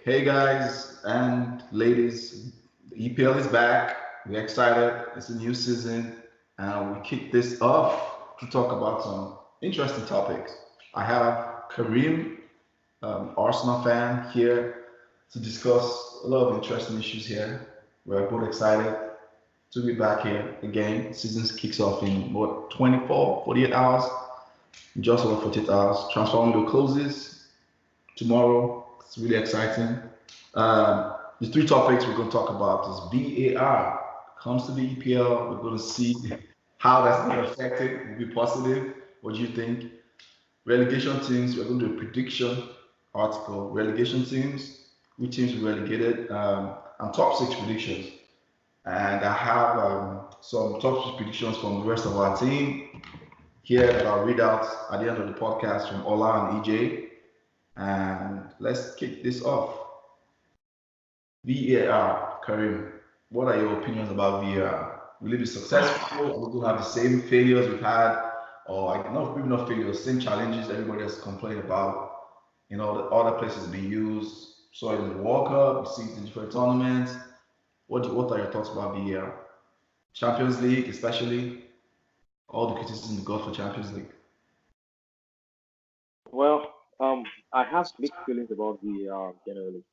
Hey guys and ladies, the EPL is back. We're excited. It's a new season, and we kick this off to talk about some interesting topics. I have Karim, Arsenal fan, here to discuss a lot of interesting issues here. We're both excited to be back here again. Season kicks off in what 24, 48 hours, just over 48 hours. Transfer window closes tomorrow. It's really exciting. The three topics we're going to talk about is VAR. Comes to the EPL, we're going to see how that's going to affect it. Will be positive. What do you think? Relegation teams, we're going to do a prediction article. Relegation teams, which teams will be relegated, and top six predictions. And I have some top six predictions from the rest of our team here that I'll read out at the end of the podcast from Ola and EJ. And let's kick this off. VAR, Karim, what are your opinions about VAR? Will it be successful? Or will we have the same failures we've had? Or maybe not failures, same challenges everybody has complained about. The other places being used. So in the World Cup, you see it in different tournaments. What are your thoughts about VAR? Champions League, especially all the criticism we got for Champions League. Well, I have mixed feelings about VAR generally.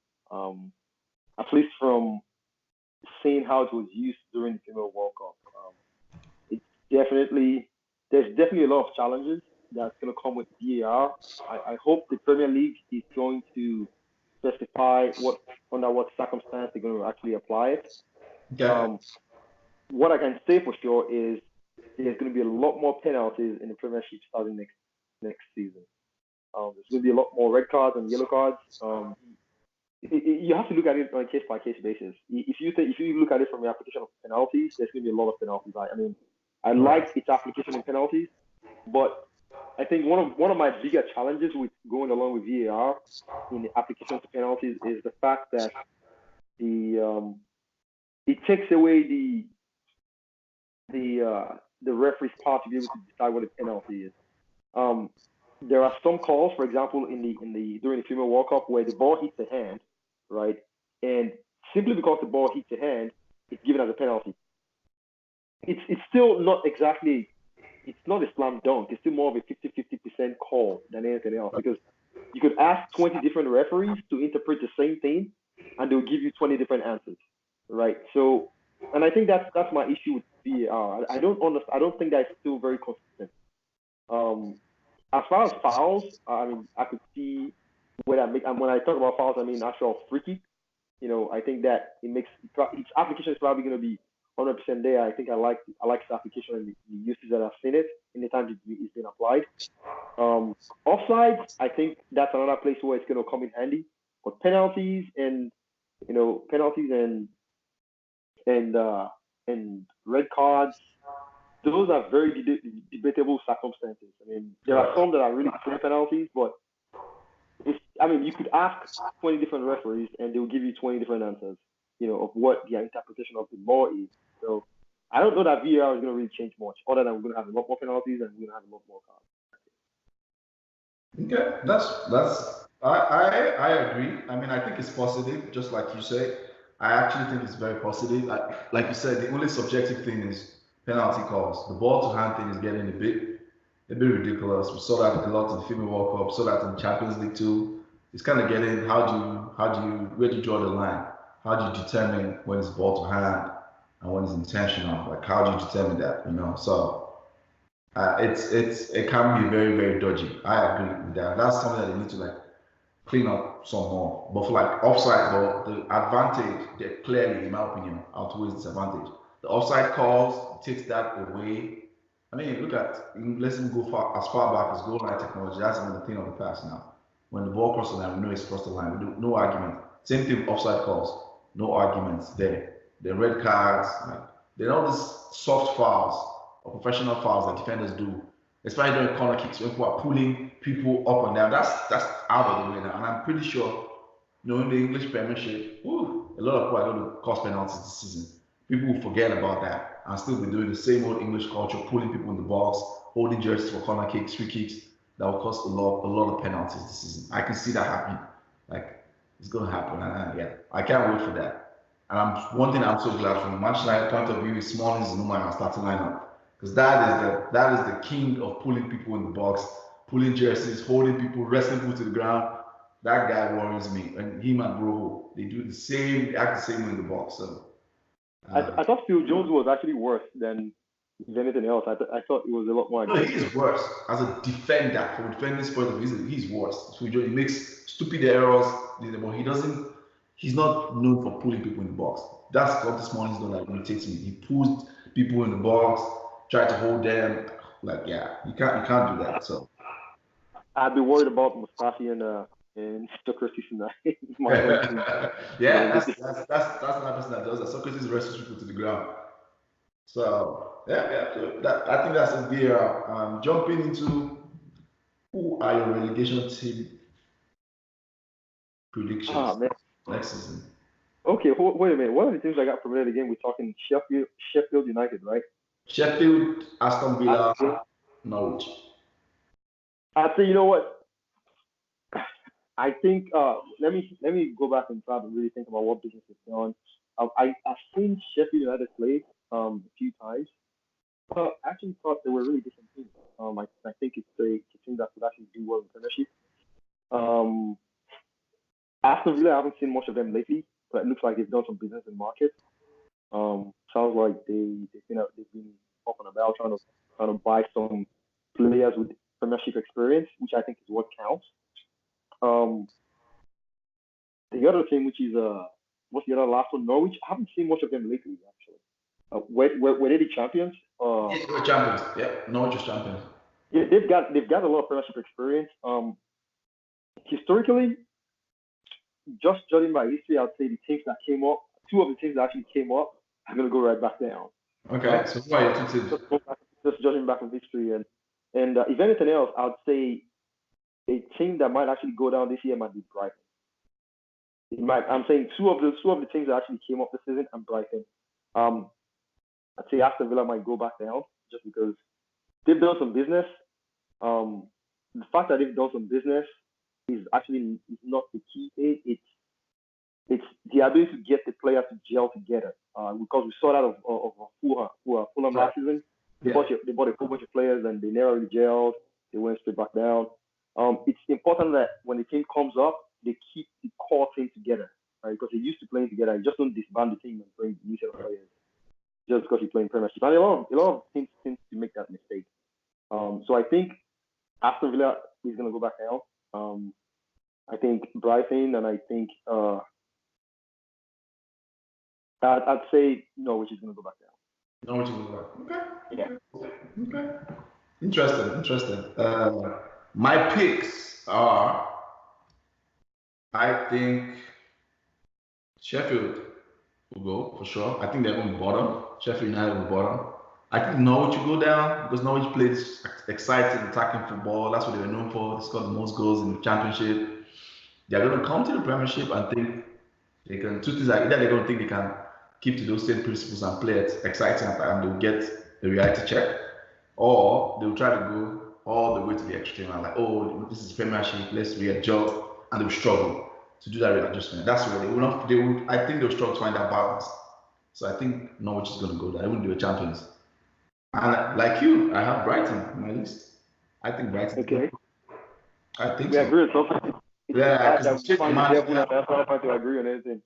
At least from seeing how it was used during the FIFA World Cup. It's definitely there's definitely a lot of challenges that's going to come with VAR. I hope the Premier League is going to specify under what circumstance they're going to actually apply it. Okay. What I can say for sure is there's going to be a lot more penalties in the Premiership starting next season. There's going to be a lot more red cards and yellow cards. You have to look at it on a case by case basis. If you look at it from the application of penalties, there's going to be a lot of penalties. I like its application of penalties, but I think one of my bigger challenges with going along with VAR in the application of penalties is the fact that it takes away the referee's power to be able to decide what a penalty is. There are some calls, for example, during the FIFA World Cup where the ball hits the hand, right? And simply because the ball hits the hand, it's given as a penalty. It's still not exactly, it's not a slam dunk. It's still more of a 50-50% call than anything else, because you could ask 20 different referees to interpret the same thing, and they'll give you 20 different answers, right? So, and I think that's my issue with VAR. I don't think that's still very consistent. As far as fouls, I could see when I talk about fouls, I mean actual free kick. I think that its application is probably going to be 100% there. I think I like its application and the uses that I've seen it in the time it's been applied. Offside, I think that's another place where it's going to come in handy. But penalties and red cards, those are very debatable circumstances. There are some that are really clear penalties, but you could ask 20 different referees and they'll give you 20 different answers, of what their interpretation of the law is. So I don't know that VAR is going to really change much, other than we're going to have a lot more penalties and we're going to have a lot more Okay, cards. that's I agree. I think it's positive, just like you say. I actually think it's very positive. Like you said, the only subjective thing is penalty calls. The ball to hand thing is getting a bit ridiculous. We saw that a lot in the FIFA World Cup. Saw that in the Champions League too. It's kind of getting where do you draw the line? How do you determine when it's ball to hand and when it's intentional? Like how do you determine that? So it can be very, very dodgy. I agree with that. That's something that they need to clean up some more. But for offside, the advantage that clearly, in my opinion, outweighs disadvantage. The offside calls takes that away. Look at, let's even go as far back as goal line technology. That's even the thing of the past now. When the ball crosses the line, we know it's crossed the line. We do no argument. Same thing with offside calls. No arguments there. The red cards, they're all these soft fouls or professional fouls that defenders do, especially during corner kicks when people are pulling people up and down. That's out of the way now. And I'm pretty sure, in the English Premiership, a lot of people are going to cause penalties this season. People will forget about that and still be doing the same old English culture, pulling people in the box, holding jerseys for corner kicks, free kicks. That will cause a lot of penalties this season. I can see that happening. It's going to happen. Yeah, I can't wait for that. And one thing I'm so glad from a Manchester United point of view is Smalling is no man starting lineup because that is the king of pulling people in the box, pulling jerseys, holding people, wrestling people to the ground. That guy worries me. And him and Broho, they act the same way in the box. So uh, I thought Phil Jones was actually worse than anything else. I thought it was a lot more no, aggressive. he's worse as a defender. From a defending point of view, he's worse. So he makes stupid errors, but he doesn't. He's not known for pulling people in the box. That's what this morning's done that irritates me. He pulls people in the box, try to hold them. Like, yeah, you can't do that. So I'd be worried about Mustafi and Socrates in my own team. yeah, that's another person that does that. Socrates wrestles people to the ground. So yeah. So I think that's a VAR. Jumping into who are your relegation team Ah predictions man. next season? Okay, wait a minute. One of the teams I got promoted again, we're talking Sheffield United, right? Sheffield, Aston I Villa, think Norwich. I'd say you know what? I think let me go back and try to really think about what business is done. I've seen Sheffield United play a few times, but I actually thought they were really different teams. I think it's a team that could actually do well in Premiership. Um, Aston Villa, I haven't seen much of them lately, but it looks like they've done some business in market. Sounds like they've been up and about trying to buy some players with Premiership experience, which I think is what counts. Um, the other team, which is what's the other last one? Norwich. I haven't seen much of them lately, actually. Were they the champions? Yes, we're champions. Yeah, Norwich is champions. Yeah, they've got a lot of Premiership experience. Historically, just judging by history, I'd say the teams that came up, two of the teams that actually came up, are gonna go right back down. Okay, Uh, so who are your two teams? just judging back from history, and if anything else, I'd say a team that might actually go down this year might be Brighton. It might. I'm saying two of the teams that actually came up this season and Brighton. Um, I'd say Aston Villa might go back down just because they've done some business. Um, the fact that they've done some business is actually not the key thing. It's the ability to get the players to gel together. Because we saw that of Fulham Right. last season. Yeah. They bought a whole bunch of players and they never really gelled. They went straight back down. It's important that when the team comes up, they keep the core team together, right? Because they're used to playing together. You just don't disband the team and bring new set of players just because you're playing Premiership. And a lot of teams seem to make that mistake. So I think Aston Villa is going to go back down. I think Brighton and I think I'd say Norwich is going to go back down. Norwich is okay. Yeah. Okay. Interesting. My picks are I think Sheffield will go for sure. I think they're going to bottom. Sheffield United will bottom. I think Norwich will go down because Norwich plays exciting attacking football. That's what they were known for. They scored the most goals in the championship. They're going to come to the Premiership and think they can. Two things are either they're going to think they can keep to those same principles and play it exciting and they'll get the reality check, or they'll try to go all the way to the extreme and like, oh, this is Premiership, let's readjust, and they'll struggle to do that readjustment. That's where they will not. They would. I think they'll struggle to find that balance. So I think Norwich is going to go there. They won't be the champions. And like you, I have Brighton on my list. I think Brighton is going Okay. to. I think We so. agree on something. It's Yeah, hard because that they we changed the find the devil manager. and that's not to agree on anything.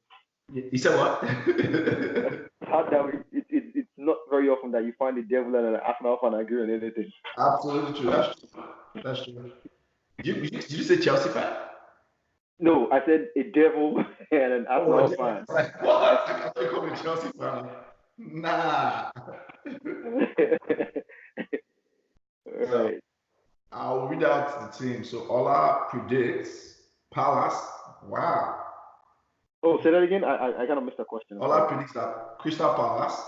You said what? It's hard that it's not very often that you find the devil and an Arsenal fan agree on anything. Absolutely true. That's true. That's true. Did you say Chelsea fan? No, I said a devil and an Oh, Arsenal yeah. fan. Like, what? I think I'm a Chelsea fan. Nah. All So right. I'll read out the team. So Ola predicts Palace. Wow. Oh, say that again. I kind of missed that question. I'm Ola sorry. predicts that Crystal Palace,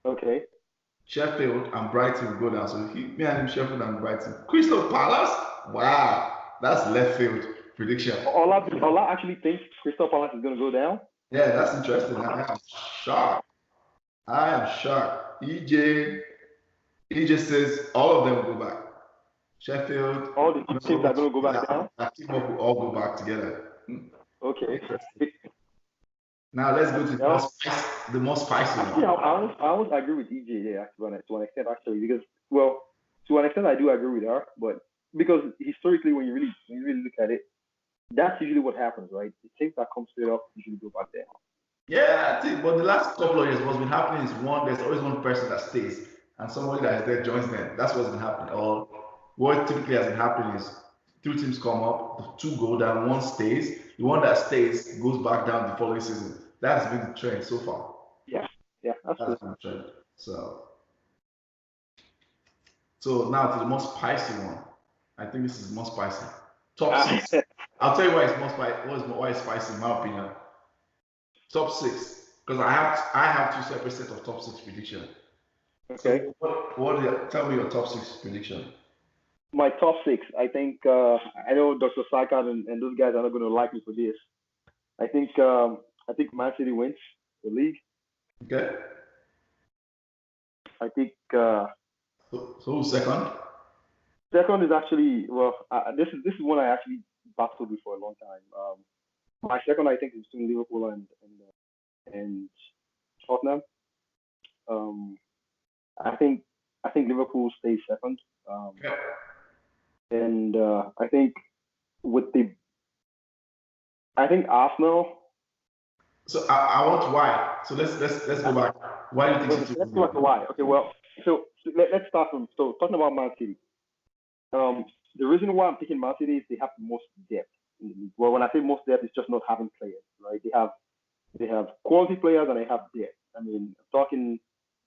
Okay. Sheffield, and Brighton will go down. So me and him, Sheffield and Brighton. Crystal Palace? Wow. That's left field prediction. Ola actually thinks Crystal Palace is going to go down. Yeah, that's interesting. I am shocked. I am shocked. EJ says all of them will go back. Sheffield, All the teams are Norwich, going to go back down. that team will all go back together. Okay. Okay. Now let's go to Well, the most spicy actually, one. I almost agree with EJ there to an extent actually because well, to an extent I do agree with her, but because historically when you really look at it, that's usually what happens, right? The teams that come straight up usually go back there. Yeah, I think, but the last couple of years, what's been happening is there's always one person that stays, and somebody that is there joins them. That's what's been happening. Or what typically has been happening is two teams come up, the two go down, one stays. The one that stays goes back down the following season. That's been the trend so far. Yeah, yeah, that's That's true. been the trend. So now to the most spicy one. I think this is the most spicy. Top six. I'll tell you why it's more spicy. Why it's spicy in my opinion. Top six, because I have two separate sets of top six prediction. Okay. So tell me your top six prediction. My top six, I think I know Dr. Sakat and those guys are not going to like me for this. I think Man City wins the league. Okay. I think So who's second? second is actually well, this is one I actually battled with for a long time. My second I think is between Liverpool and Tottenham. Um, I think Liverpool stays second. Okay. And I think with the I think Arsenal. So I want why. So let's go back. Why do you think City Let's will go back to win? why. Okay, well, let's start from talking about Man City. The reason why I'm picking Man City is they have the most depth in the league. Well, when I say most depth, it's just not having players, right? They have quality players and they have depth. I mean, I'm talking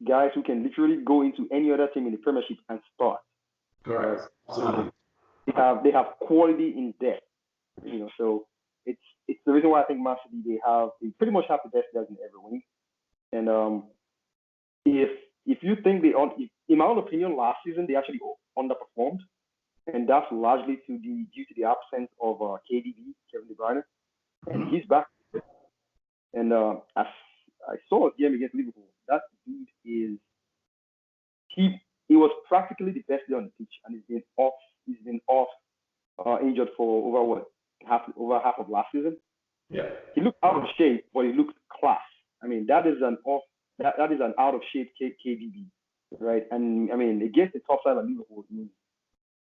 guys who can literally go into any other team in the Premiership and start. Right? Correct. Absolutely. They have quality in depth. So it's the reason why I think Man City they pretty much have the best players in every wing. And if you think in my own opinion, last season they actually underperformed, and that's largely due to the absence of KDB, Kevin De Bruyne, and he's back. And I saw a game against Liverpool. That dude is he was practically the best player on the pitch, and he's been off. Injured for over half of last season. Yeah. He looked out of shape, but he looked class. I mean, that is an out of shape KDB, right? And I mean, against the top side of Liverpool, he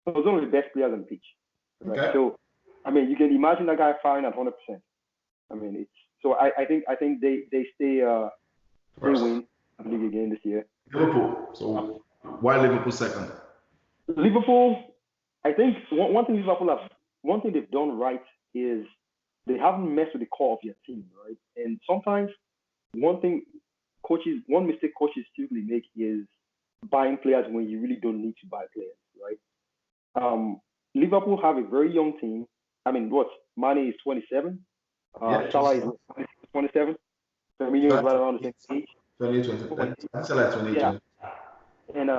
was one of the best players on the pitch, right? Okay. So, I mean, you can imagine that guy firing at 100%. I mean, it's so I think they stay win the league again this year. Liverpool. So why Liverpool second? Liverpool, I think one thing they've done right is they haven't messed with the core of their team, right? And sometimes one mistake coaches typically make is buying players when you really don't need to buy players, right? Liverpool have a very young team. I mean, Mane is 27, Yeah. Salah is 27, Firmino is right around the same age. 2020. That's like 2020. Yeah, and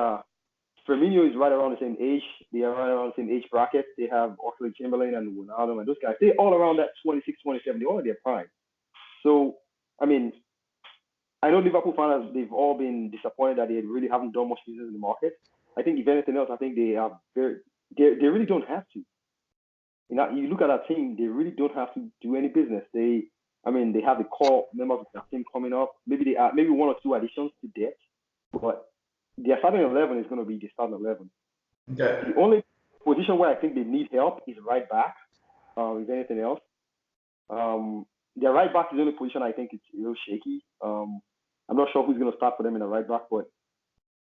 Firmino is right around the same age. They are right around the same age bracket. They have Oxlade-Chamberlain and Ronaldo and those guys. They're all around that 26, 27. They're all in their prime. So, I mean, I know Liverpool fans, they've all been disappointed that they really haven't done much business in the market. I think if anything else, I think they really don't have to. You look at that team, they really don't have to do any business. They have the core members of their team coming up. Maybe one or two additions to depth, but their starting 11 is going to be the starting 11. Okay. The only position where I think they need help is right back. If anything else, their right back is the only position I think it's a little shaky. I'm not sure who's going to start for them in the right back, but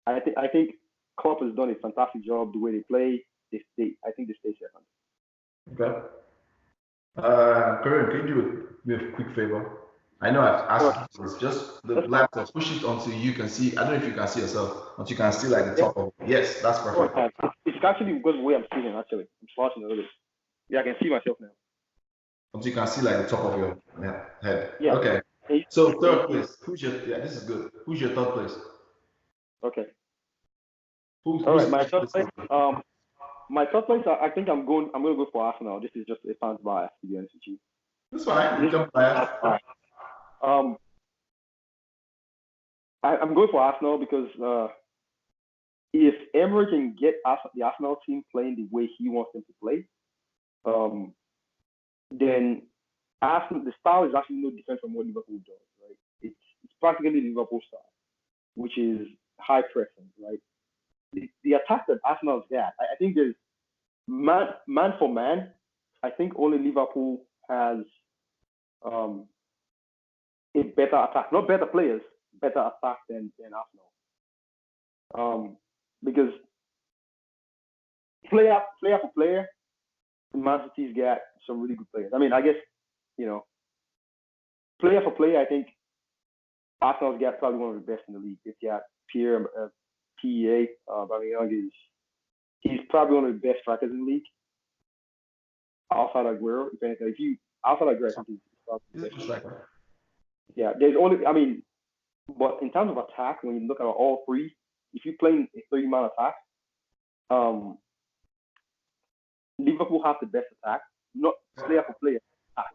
I think Klopp has done a fantastic job the way they play. I think they stay second. Okay. Karim, can you do me a quick favor? I know I've asked you this. Just the laptop, push it until you can see. I don't know if you can see yourself, but you can see like the top of it. Yes, that's perfect. It's actually because the way I'm sitting, actually. I'm slouching a little bit. Yeah, I can see myself now. Until you can see like the top of your head. Yeah. Okay. So third place. This is good. Who's your third place? Okay. All right, my third place. My third place, I think I'm going to go for Arsenal. This is just a fan's bias, to be honest with you. That's fine. You can bias. I'm going for Arsenal because if Emery can get the Arsenal team playing the way he wants them to play, then Arsenal, the style is actually no different from what Liverpool does, right? It's practically Liverpool style, which is high pressing, right? The attack that Arsenal's got, I think there's man for man. I think only Liverpool has um, a better attack, not better players, better attack than Arsenal. Because player for player, Man City's got some really good players. I mean, I guess you know, player for player, I think Arsenal's got probably one of the best in the league. It's got Pierre PEA. Aubameyang is he's probably one of the best strikers in the league. Outside Aguero, if anything, outside Aguero, I think he's probably the best striker. Yeah, there's only, I mean, but in terms of attack, when you look at all three, if you play a 3-man attack, Liverpool has the best attack, not player for player attack.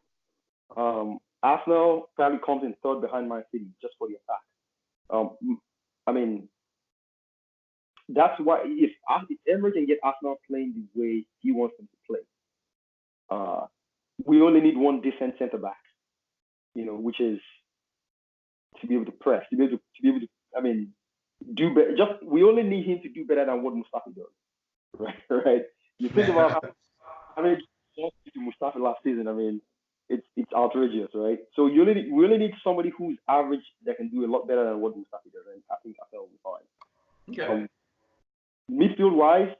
Arsenal probably comes in third behind Man City just for the attack. I mean, that's why if Emery can get Arsenal playing the way he wants them to play, we only need one decent centre back, which is to be able to press, to be able to, I mean, do better. We only need him to do better than what Mustafi does, right? You think about how many to Mustafi last season. I mean, it's outrageous, right? So we only need somebody who's average that can do a lot better than what Mustafi does, and I think Arsenal will be fine. Okay. Midfield wise,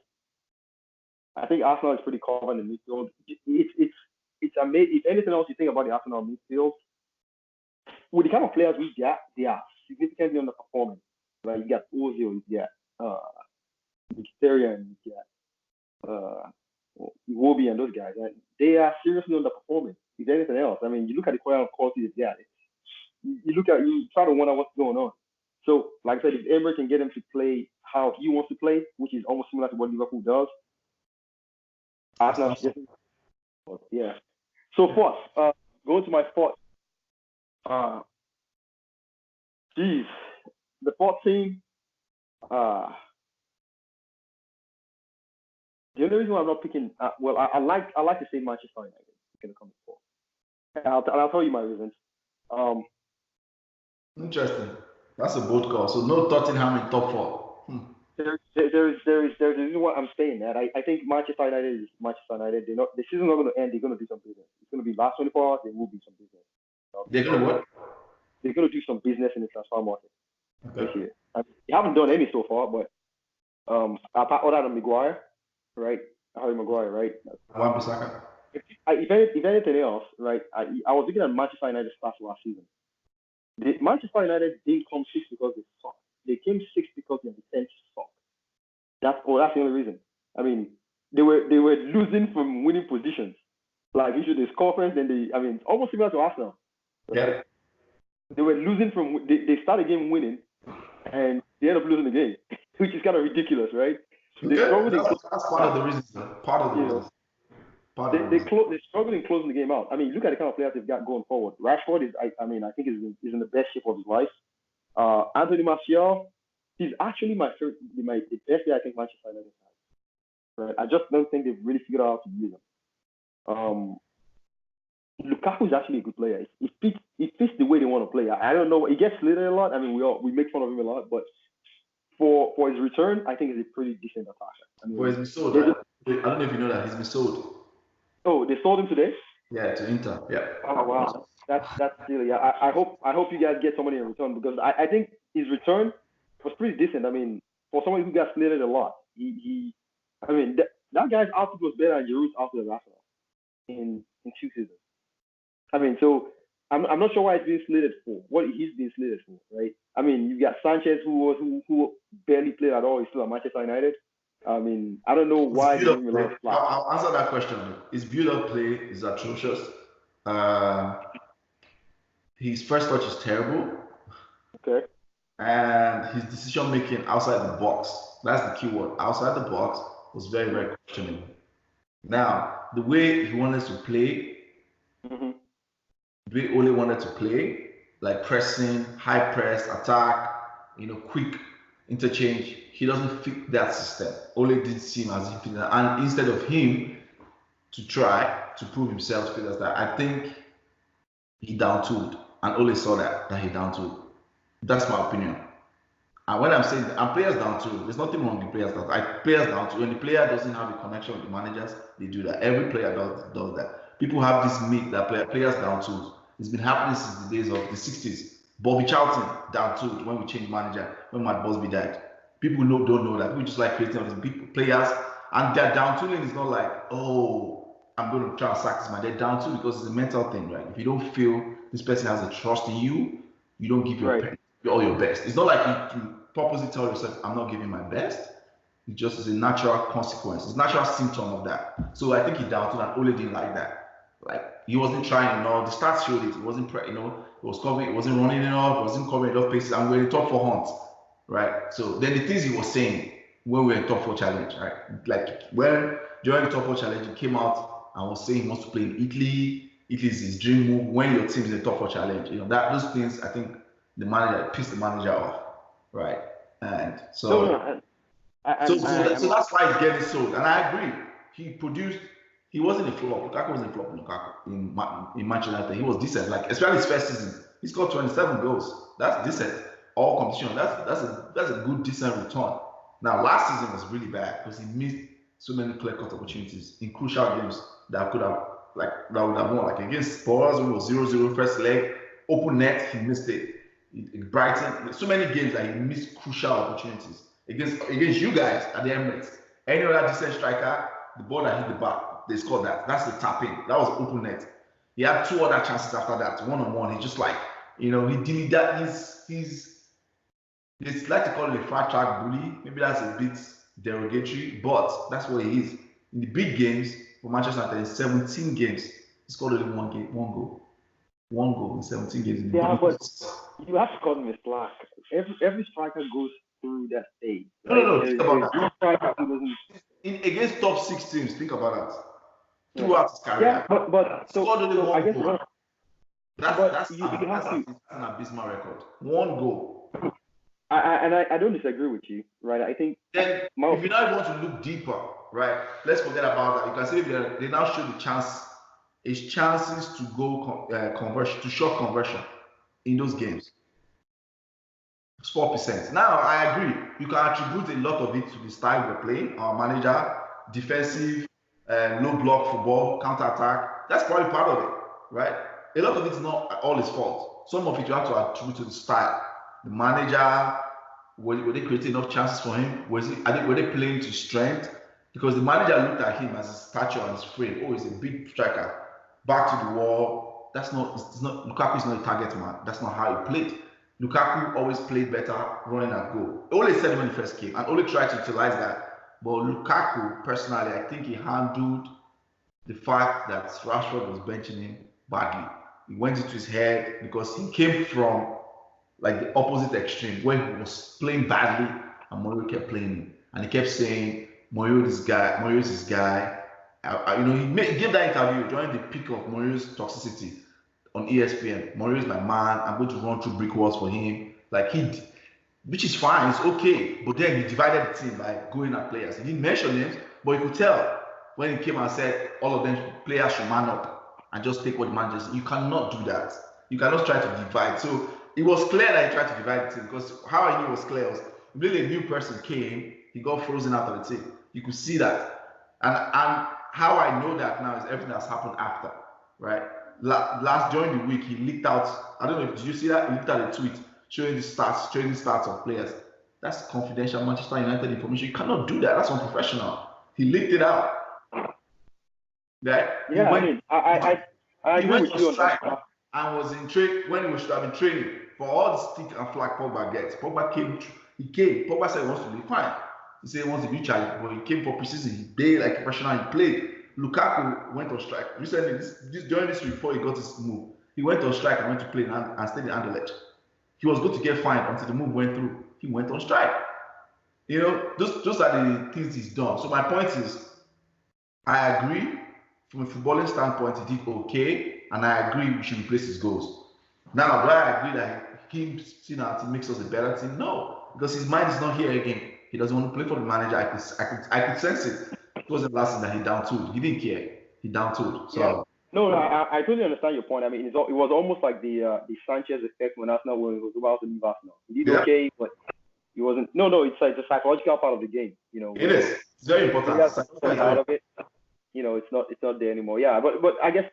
I think Arsenal is pretty covered in midfield. It's amazing. If anything else you think about the Arsenal midfield, with the kind of players we get, they are significantly underperforming. Right? You got Ozil, you got Mkhitaryan, you got Iwobi and those guys. Right? They are seriously underperforming. If anything else, I mean, you look at the quality of guys. You try to wonder what's going on. So, like I said, if Emery can get him to play how he wants to play, which is almost similar to what Liverpool does, Arsenal, yeah. So fourth, going to my fourth. The fourth team. The only reason why I'm not picking, well, I like to say Manchester United is going to come before. I'll tell you my reasons. Interesting. That's a bold call. So no Tottenham in top 4. There's a reason why I'm saying that. I think Manchester United is Manchester United. The season's not going to end. They're going to do some business. It's going to be last 24 hours. There will be some business. They're going to what? They're going to do some business in the transfer market this year. They haven't done any so far, but other than Maguire, right? Harry Maguire, right? Wan-Bissaka. If anything else, right? I was looking at Manchester United's stats last season. Manchester United didn't come 6th because they suck. They came 6th because their defense sucked. That's the only reason. I mean, they were losing from winning positions. Like into this conference, then almost similar to Arsenal. Yeah. Right? They were losing from they started the game winning, and they end up losing the game, which is kind of ridiculous, right? Okay. That's part of the reason. Part of the reason. They struggled in closing the game out. I mean, look at the kind of players they've got going forward. Rashford is, I think is in the best shape of his life. Anthony Martial, he's actually the best player I think Manchester United has. Right? I just don't think they've really figured out how to use him. Lukaku is actually a good player. He fits the way they want to play. I don't know. He gets slated a lot. I mean, we make fun of him a lot, but for his return, I think he's a pretty decent attacker. He's been sold, right? I don't know if you know that. He's been sold. Oh, they sold him today? Yeah, to Inter. Yeah. Oh wow, that's silly. I hope you guys get somebody in return, because I think his return was pretty decent. I mean, for somebody who got slated a lot, that guy's output was better than Giroud's output at Arsenal in 2 seasons. I mean, so I'm not sure why he's being slated for. What he's being slated for, right? I mean, you got Sanchez who barely played at all. He's still at Manchester United. I mean, I don't know why. I'll answer that question. His build-up play is atrocious. His first touch is terrible. Okay. And his decision making outside the box, that's the key word, outside the box, was very, very questionable. Now, the way he wanted to play, we only wanted to play, like pressing, high press, attack, quick interchange. He doesn't fit that system. Only did seem as if, and instead of him to try to prove himself to that, I think he down tooled, and Ole saw that he down tooled. That's my opinion. And when I'm saying and players down too, there's nothing wrong with players down. Players down too. When the player doesn't have a connection with the managers, they do that. Every player does that. People have this myth that players down too. It's been happening since the days of the 60s. Bobby Charlton down too when we changed manager, when Matt Busby died. People don't know that. People just like creating all these people, players, and their down tooling is not like, oh, I'm going to try and sack this man. They're down too because it's a mental thing, right? If you don't feel this person has a trust in you, you don't give all your best. It's not like you purposely tell yourself, I'm not giving my best. It just is a natural consequence. It's a natural symptom of that. So I think he doubted and Ole didn't like that. Like he wasn't trying enough. The stats showed it. He wasn't, it was covering, it wasn't running enough, it wasn't covering enough paces, and we're in top 4 hunt, right? So then the things he was saying when we were in top 4 challenge, right? Like when during the top 4 challenge, he came out and was saying he wants to play in Italy. Italy is his dream move when your team is in the top 4 challenge. That those things I think the manager pissed the manager off, right? And so that's why he's getting sold. And I agree. He wasn't a flop. Lukaku wasn't a flop in Manchester United. He was decent. Like especially his first season, he scored 27 goals. That's decent. All competition. That's a good decent return. Now last season was really bad because he missed so many clear-cut opportunities in crucial games that would have won. Like against Spurs, when it was 0-0 first leg, open net, he missed it. Brighton, so many games that he missed crucial opportunities against you guys at the Emirates. Any other decent striker, the ball that hit the back, they scored that. That's the tapping. That was open net. He had 2 other chances after that, one-on-one. He's just like, he did that. It's like to call it a fat track bully. Maybe that's a bit derogatory, but that's what he is. In the big games for Manchester United, in 17 games, he scored only one goal. 1 goal in 17 games. Yeah, but you have to call him a slack. Every striker goes through that stage. Right? No. Think about that. Against top 6 teams, think about that. Throughout his career. Yeah, but so I guess goal. That's an abysmal record. 1 goal. I don't disagree with you, right? I think then if you now want to look deeper, right? Let's forget about that. You can say they now show the chances to go conversion, to short conversion in those games. It's 4%. Now I agree. You can attribute a lot of it to the style we're playing. Our manager, defensive, low block football, counter attack. That's probably part of it, right? A lot of it's not all his fault. Some of it you have to attribute to the style. The manager, were they creating enough chances for him? Were they playing to strength? Because the manager looked at him as his stature and his frame. Oh, he's a big striker. Back to the wall. Lukaku is not a target man. That's not how he played. Lukaku always played better running at goal. Ole said when he first came, and Ole tried to utilize that. But Lukaku, personally, I think he handled the fact that Rashford was benching him badly. It went into his head because he came from like the opposite extreme where he was playing badly and Mourinho kept playing him. And he kept saying, Mourinho is his guy. He gave that interview during the peak of Mourinho's toxicity on ESPN. Mourinho is my man. I'm going to run through brick walls for him. Which is fine. It's okay. But then he divided the team by going at players. He didn't mention names, but you could tell when he came and said all of them players should man up and just take what the manager says. You cannot do that. You cannot try to divide. So it was clear that he tried to divide the team because how I knew it was clear was really a new person came, he got frozen out of the team. You could see that. And how I know that now is everything that's happened after, right? During the week, he leaked out, I don't know, did you see that? He leaked out a tweet showing the stats of players. That's confidential Manchester United information. You cannot do that. That's unprofessional. He leaked it out. Right? Yeah, I agree with you on that. And was in trade when he should have been training for all the stick and flag Pogba gets. Pogba came. Pogba said he wants to be fine. He said he wants to be charged, but he came for preseason. He played like a professional. He played. Lukaku went on strike recently. During this week before he got his move, he went on strike and went to play and stayed in Anderlecht. He was going to get fined until the move went through. He went on strike. Those are the things he's done. So my point is, I agree from a footballing standpoint, he did okay, and I agree we should replace his goals. Now, do I agree that him seeing our team makes us a better team? No, because his mind is not here again. He doesn't want to play for the manager. I could sense it. It wasn't last thing that he down-tooled. He didn't care. He down-tooled. So No, I totally understand your point. I mean, it was almost like the Sanchez effect when Arsenal was about to leave Arsenal. He did Yeah, okay, but he wasn't. No, no, it's a psychological part of the game. it When is. It's very important. players Psychology come is very out of important. it, it's not there anymore. Yeah, but I guess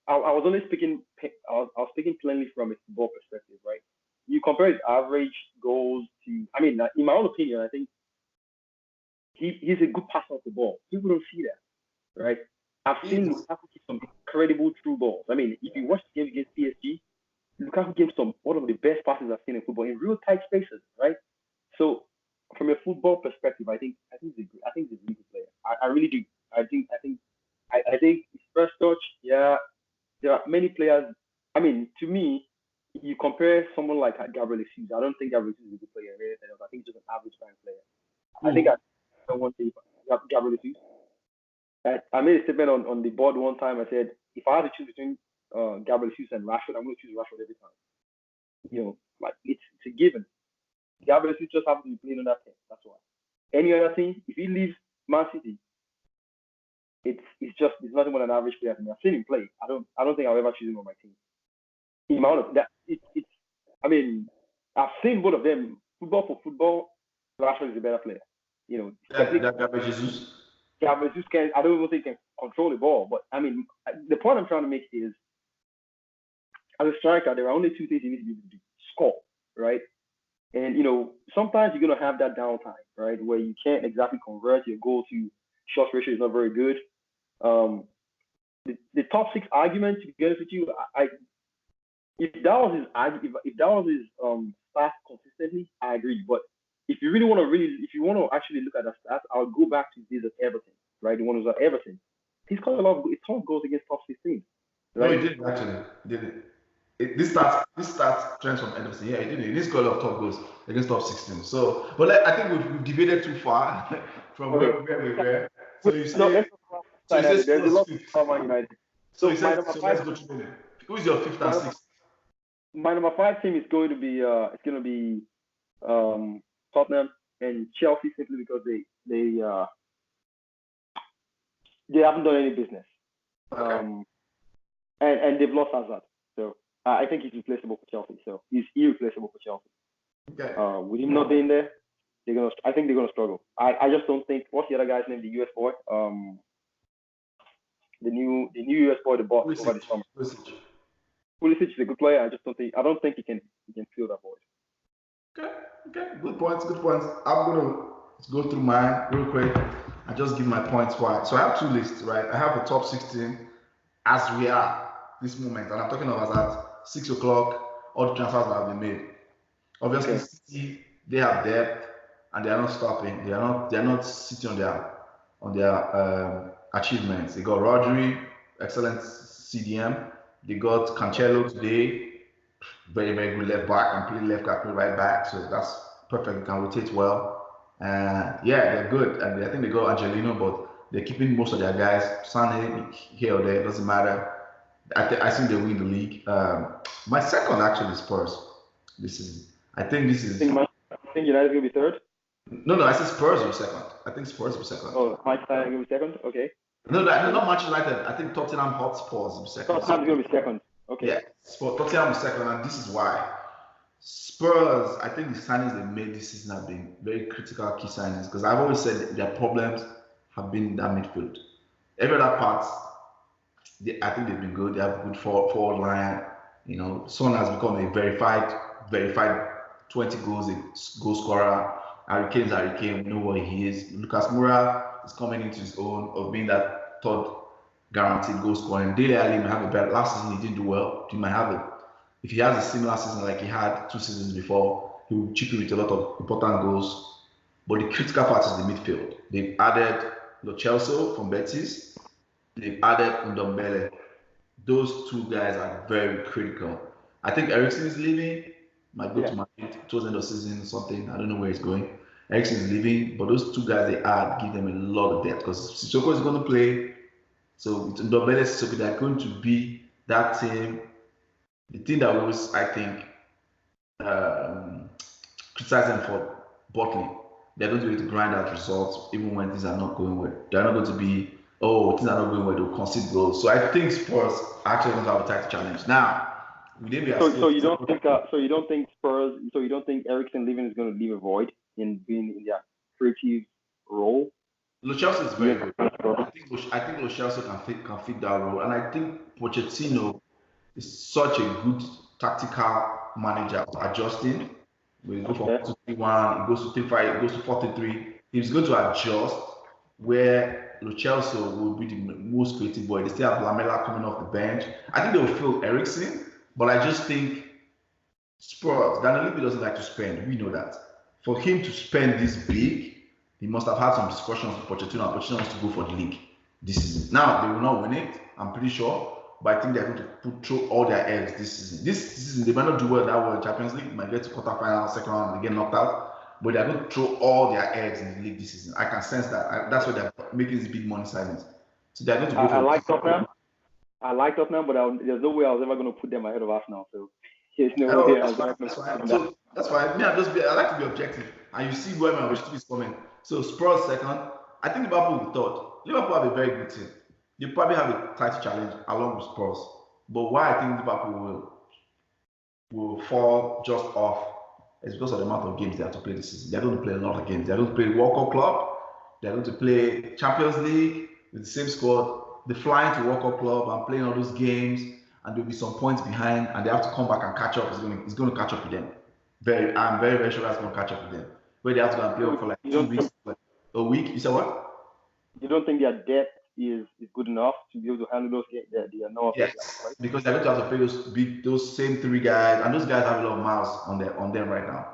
I was only speaking. I was speaking plainly from a football perspective, right? You compare his average goals to. I mean, in my own opinion, I think he's a good passer of the ball. People don't see that, right? I've It seen is. Lukaku kick some incredible through balls. I mean, if you watch the game against PSG, Lukaku gave some one of the best passes I've seen in football in real tight spaces, right? So from a football perspective, I think he's a really good player. I really do. I think his first touch, yeah, there are many players. I mean, to me, you compare someone like Gabriel Jesus. I don't think Gabriel Jesus is a good player. Really. I think he's just an average fine player. I think I Cool. don't want to say Gabriel Jesus. I made a statement on the board one time. I said if I had to choose between Gabriel Jesus and Rashford, I'm going to choose Rashford every time. Like it's a given. Gabriel Jesus just happens to be playing on that team. That's why. Any other thing, if he leaves Man City, it's nothing but an average player to me. I've seen him play. I don't think I'll ever choose him on my team. The amount of that it's I mean, I've seen both of them. Football for football, Rashford is a better player. Technically That Gabriel Jesus. Gabriel Jesus can I don't even think he can control the ball. But I mean the point I'm trying to make is as a striker, there are only two things you need to be able to do. Score, right? And sometimes you're gonna have that downtime, right, where you can't exactly convert your goal to shot ratio is not very good. Um, the top six argument, to be honest with you, if that was if that was his stats consistently, I agree. But if you want to actually look at the stats, I'll go back to this at Everton, right? The one who's at Everton. He's got a ton of goals against top 16, No, right? he didn't actually. He didn't. This starts trends from Anderson. Yeah, he didn't. He didn't score a lot of top goals against top 16. So, but I think we've debated too far from Okay. where we were. So you No, say let's talk about so you say United. There's a Spurs lot fifth. about Man United. So you So said so let's go through them. Who is your fifth and my sixth? my number five team is going to be Tottenham and Chelsea simply because they haven't done any business. Okay. And they've lost Hazard. So I think he's replaceable for Chelsea. So he's irreplaceable for Chelsea. Okay. With him not being there, I think they're gonna struggle. I just don't think what's the other guy's name, the US boy? The new US boy they bought over Pulisic. the summer. Pulisic. Pulisic is a good player. I don't think he can fill that void. Okay. Okay. Good points. Good points. I'm gonna go through mine real quick. I just give my points why. So I have two lists, right? I have a top 16 as we are this moment, and I'm talking about at 6 o'clock, all the transfers that have been made. Obviously, Okay. City they have depth and they are not stopping. They are not sitting on their achievements. They got Rodri, excellent CDM. They got Cancelo today, very very good left back, and play left back, play right back. So that's perfect. They can rotate well. And yeah, they're good. And I think they got Angelino, but they're keeping most of their guys. Sane here or there, doesn't matter. I think they win the league. My second actually is Spurs. This is I think this is You think United will be third? no, I said Spurs are second. I think Spurs are second. Oh, Manchester United will be second. Okay. No, not Manchester United. I think Tottenham Hotspurs are second. Tottenham will be second. Okay. Yeah, Tottenham is second, and this is why. Spurs, I think the signings they made this season have been very critical key signings because I've always said their problems have been in that midfield. Every other part, I think they've been good. They have a good forward line. Son has become a verified 20 goals goal scorer. Harry Kane's Harry Kane. We know what he is. Lucas Moura is coming into his own of being that third guaranteed goal scorer. Dele Alli might have a better. Last season he didn't do well. He might have it. If he has a similar season like he had 2 seasons before, he will chip in with a lot of important goals. But the critical part is the midfield. They've added Lo Celso from Betis. They've added Ndombele. Those two guys are very critical. I think Ericsson is leaving. Might go Yeah. to Madrid towards the end of the season or something. I don't know where he's going. Ericsson is leaving, but those two guys they add give them a lot of depth because Sissoko is going to play. So with Ndombele Sissoko, they're going to be that team. The thing that was, I think, um, criticize them for bottling. They're going to be able to grind out results even when things are not going well. They're not going to be oh, things are not going well, they'll concede goals. So I think Spurs actually going to have a title challenge. Now, will they be as So close? you don't think Ericsson leaving is going to leave a void in being in their creative role? Lo Celso is Do you very good. think I think Lo Celso can fit that role, and I think Pochettino is such a good tactical manager of adjusting. When you go from okay? 4-2-3-1, it goes to 3-5, it goes to 4-3-3. He's going to adjust where Lo Celso will be the most creative boy. They still have Lamela coming off the bench. I think they will fill Ericsson, but I just think Spurs, Daniel Levy doesn't like to spend. We know that. For him to spend this big, he must have had some discussions with Pochettino, and Pochettino wants to go for the league this season. Now, they will not win it, I'm pretty sure, but I think they're going to throw all their eggs this season. This season, they might not do well that well in Champions League, they might get to quarterfinal, second round, and get knocked out, but they're going to throw all their eggs in the league this season. I can sense that. That's why they're making these big money signings. So they're going to go I for like Tottenham. I like Tottenham, but there's no way I was ever going to put them ahead of Arsenal. So there's no Oh, way I that's was fine. ever going That's to put fine. them that. So that's fine. Me, I like to be objective, and you see where my objective is coming. So Spurs second. I think Liverpool third. Liverpool have a very good team. They probably have a title challenge along with Spurs. But why I think Liverpool will fall just off is because of the amount of games they have to play this season. They're going to play a lot of games. They're going to play World Cup Club. They're going to play Champions League with the same squad. They're flying to World Cup Club and playing all those games, and there'll be some points behind, and they have to come back and catch up. It's going to catch up with them. I'm very, very sure that's going to catch up with them. Where they have to go and play So for like you 2 weeks, don't like a week. You said what? you don't think their depth is good enough to be able to handle those games? They are no offense, right? Yes, because they're going to have to play those same three guys, and those guys have a lot of miles on them right now.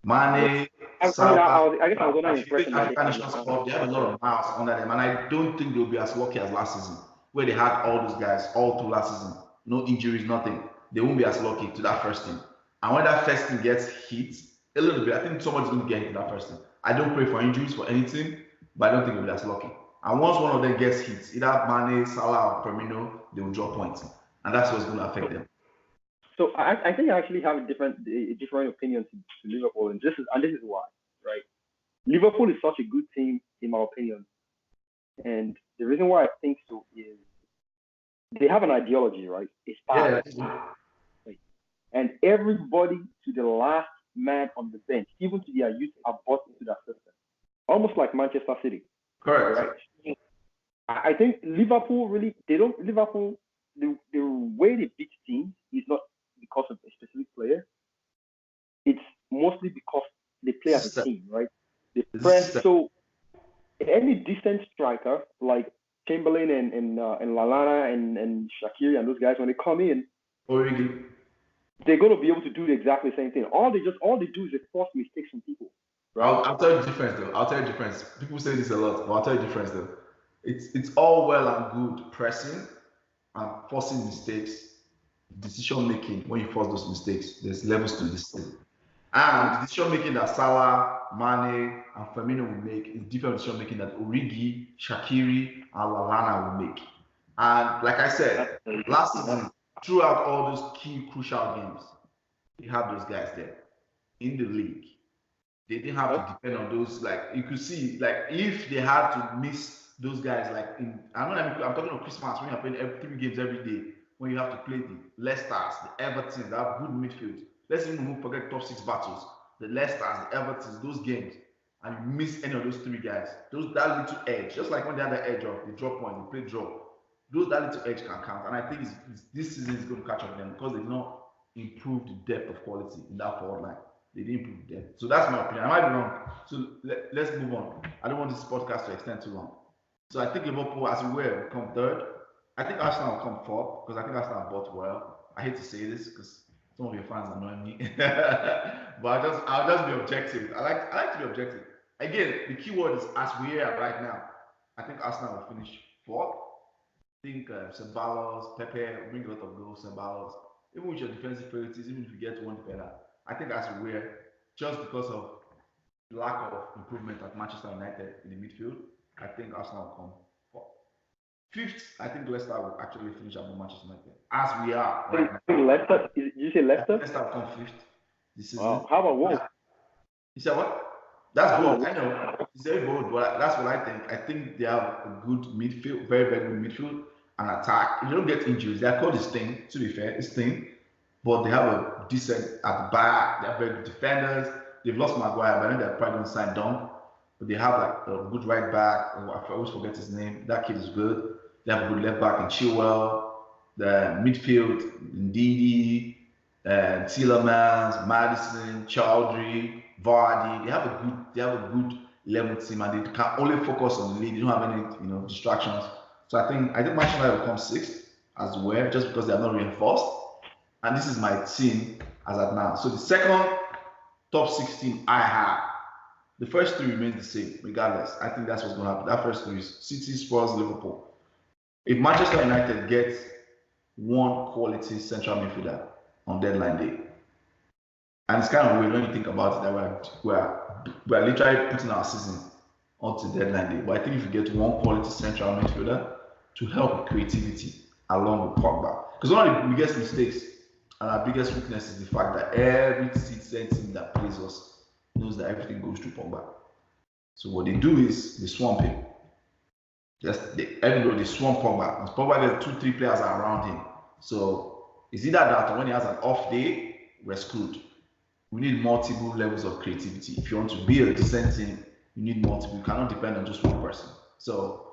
Yeah. Mane, I Salah, I guess I was under the if you take impression that they African can national handle squad, they have a that. lot of miles under them, and I don't think they'll be as lucky as last season, where they had all those guys all through last season, no injuries, nothing. They won't be as lucky to that first team. And when that first team gets hit, a little bit, I think somebody's going to get hit in that first team. I don't pray for injuries for any team, but I don't think they'll be as lucky. And once one of them gets hit, either Mane, Salah, or Firmino, they will drop points, and that's what's going to affect them. So I think I actually have a different opinion to Liverpool, and this is why, right? Liverpool is such a good team in my opinion, and the reason why I think so is they have an ideology, right? A style, Yeah, right? And everybody to the last man on the bench, even to their youth, are bought into that system, almost like Manchester City, correct. right? I think Liverpool really they don't Liverpool the way they beat teams is not because of a specific player. It's mostly because they play as a System. team, right? They It's a press. system. So any decent striker like Chamberlain and Lalana and Shaqiri and those guys, when they come in, Origi. they're going to be able to do exactly the same thing. All they do is they force mistakes from people, right? I'll tell you the difference though. I'll tell you the difference. People say this a lot, but I'll tell you the difference though. It's all well and good pressing and forcing mistakes, decision making. When you force those mistakes, there's levels to this thing. And the decision making that Salah, Mane, and Firmino will make is different decision making that Origi, Shaqiri, and Lalana will make. And like I said, last season, throughout all those key crucial games, they had those guys there in the league. They didn't have to depend on those. Like you could see, like if they had to miss those guys, like I'm talking of Christmas when you're playing 3 games every day, when you have to play the Leicesters, the Evertons, that have good midfield. Let's even forget top 6 battles. The Leicesters, the Evertons, those games, and you miss any of those 3 guys, that little edge, just like when they had the edge of the drop point, they play draw. That little edge can count, and I think this season is going to catch up with them because they did not improve the depth of quality in that forward line. They didn't improve them. So that's my opinion. I might be wrong. So let's move on. I don't want this podcast to extend too long. So I think Liverpool, as we were, will come third. I think Arsenal will come fourth because I think Arsenal bought well. I hate to say this because some of your fans annoy me, but I'll just be objective. I like to be objective. Again, the key word is as we are right now. I think Arsenal will finish fourth. I think Ceballos, Pepe will bring a lot of goals. Ceballos, even with your defensive priorities, even if you get one better, I think that's where, just because of lack of improvement at Manchester United in the midfield, I think Arsenal will come fourth. Fifth, I think Leicester will actually finish above Manchester United, as we are right now. Leicester? Did you say I think Leicester? Leicester will come fifth this season. Wow. How about Wolves? You said what? That's bold. I know it's very bold, but that's what I think. I think they have a good midfield, very very good midfield and attack. If they don't get injuries, their code is thin. To be fair, it's thin, but they have a decent at the back. They have very good defenders. They've lost Maguire, but I think they're probably going to sign Dunk. But they have like a good right back. Oh, I always forget his name. That kid is good. They have a good left back in Chilwell. The midfield, Ndidi, Tielemans, Madison, Chowdhury, Vardy. They have a good 11 team, and they can only focus on the league. They don't have any distractions. So I think Manchester United will come sixth as well, just because they are not reinforced. And this is my team as at now. So the second top 16 I have. The first three remains the same, regardless. I think that's what's going to happen. That first three is City, Spurs, Liverpool. If Manchester United gets one quality central midfielder on deadline day, and it's kind of weird when you think about it, that we're literally putting our season onto deadline day. But I think if you get one quality central midfielder to help with creativity along with Pogba, because one of the biggest mistakes and our biggest weakness is the fact that every citizen team that plays us knows that everything goes through Pogba. So what they do is they swamp him. Everybody they swamp Pogba. And Pogba gets 2-3 players around him. So it's either that or when he has an off day, we're screwed. We need multiple levels of creativity. If you want to be a decent team, you need multiple. You cannot depend on just one person. So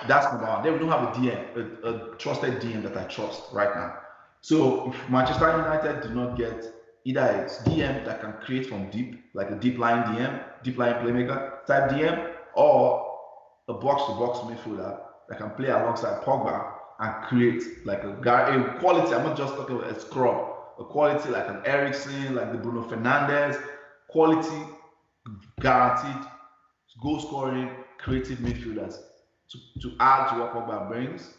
that's number one. Then we don't have a DM, a trusted DM that I trust right now. So if Manchester United do not get either a DM that can create from deep, like a deep line DM, deep line playmaker type DM, or a box-to-box midfielder that can play alongside Pogba and create like a quality. I'm not just talking about a scrub, a quality like an Eriksen, like the Bruno Fernandes, quality guaranteed goal scoring, creative midfielders to add to what Pogba brings.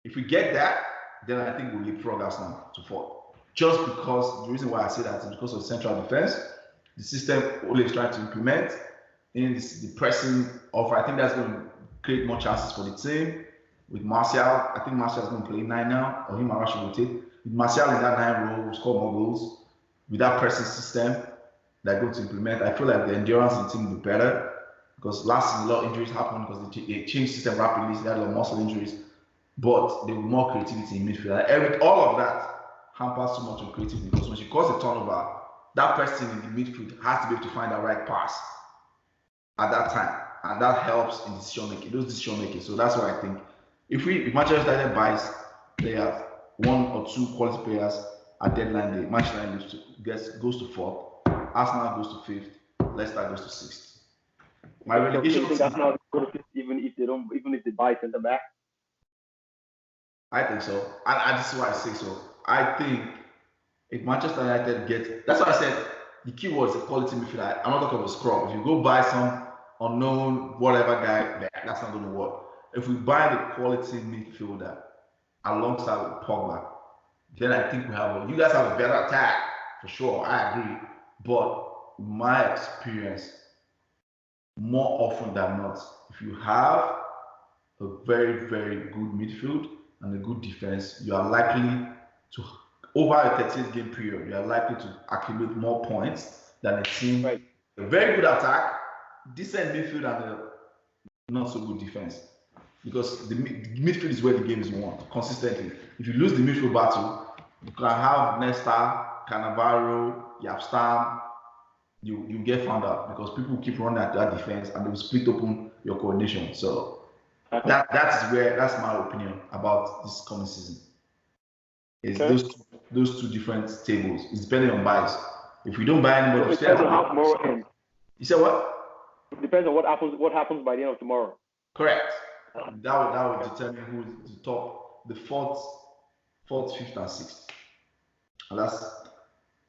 If we get that, then I think we'll leapfrog Arsenal to fourth. Just because the reason why I say that is because of central defense, the system Ole is trying to implement in the pressing offer. I think that's going to create more chances for the team. With Martial, I think Martial is going to play 9 now, or him and Rashford rotate. With Martial in that 9 role, will score more goals. With that pressing system they're going to implement, I feel like the endurance in the team will be better. Because last season, a lot of injuries happened because they changed system rapidly. So they had a lot of muscle injuries. But there was more creativity in midfield. All of that hampers so much on creativity because when she causes a turnover, that person in the midfield has to be able to find the right pass at that time, and that helps in decision making. So that's why I think if Manchester United buys players, 1 or 2 quality players at deadline day, Manchester United goes to fourth, Arsenal goes to fifth, Leicester goes to sixth. My relegation team, Arsenal goes to fifth, even if they buy centre back. I think so, and this is why I say so. I think if Manchester United get, that's why I said the key word is a quality midfielder. I'm not talking about a scrub. If you go buy some unknown whatever guy, that's not going to work. If we buy the quality midfielder alongside with Pogba, then I think you guys have a better attack for sure. I agree, but my experience, more often than not, if you have a very very good midfield and a good defense, you are likely to, over a 38 game period, you are likely to accumulate more points than a team. Right. A very good attack, decent midfield, and a not so good defense. Because the midfield is where the game is won consistently. If you lose the midfield battle, you can have Nesta, Cannavaro, Yapstam, you get found out because people keep running at that defense and they will split open your coordination. So that's my opinion about this coming season. It's those two different tables. It's depending on buys. If we don't buy anybody, it depends on how tomorrow ends. You said what? It depends on what happens by the end of tomorrow. Correct. That would determine who is the top, the fourth, fifth, and sixth. And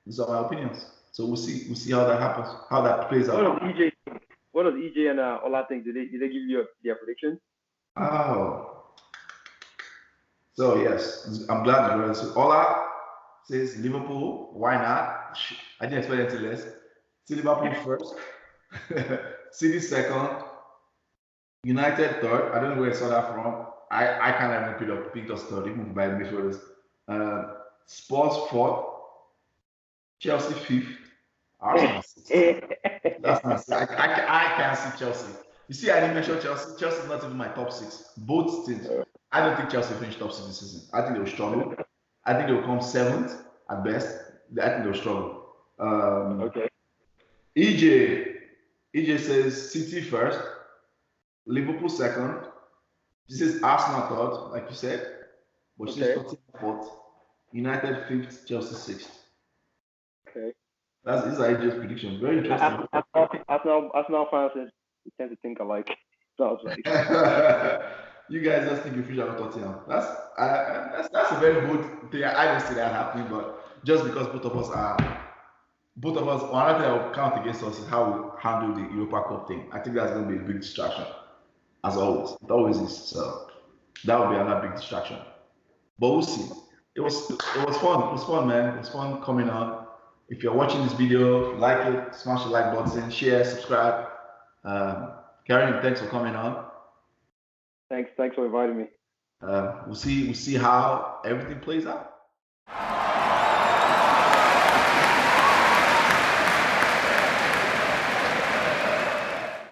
these are my opinions. So we'll see how that happens, how that plays out. What does EJ and Ola think? Did they give you their predictions? Oh. So yes, I'm glad you read. So Ola says Liverpool. Why not? I didn't expect anything less. See Liverpool first. City second. United third. I don't know where I saw that from. I can't even pick us third, even by the midfielders. Spurs fourth. Chelsea fifth. Arsenal 6. That's not. I can't see Chelsea. You see, I didn't mention Chelsea. Chelsea's not even my top 6. Both teams. I don't think Chelsea finished top 6 this season. I think they will struggle. I think they will come 7th at best. I think they'll struggle. Okay. EJ says City first, Liverpool second. This is Arsenal third, like you said. But she's Okay. Tottenham fourth, United fifth, Chelsea sixth. Okay. These are EJ's predictions. Very interesting. Arsenal fans tend to think alike. So I was like, You guys just think you finish out Tottenham. That's a very good thing. I don't see that happening, but just because both of us, another thing I will count against us is how we handle the Europa Cup thing. I think that's going to be a big distraction, as always. It always is. So that would be another big distraction. But we'll see. It was fun. It was fun, man. It was fun coming on. If you're watching this video, like it, smash the like button, share, subscribe. Karim, thanks for coming on. thanks for inviting me. We'll see how everything plays out.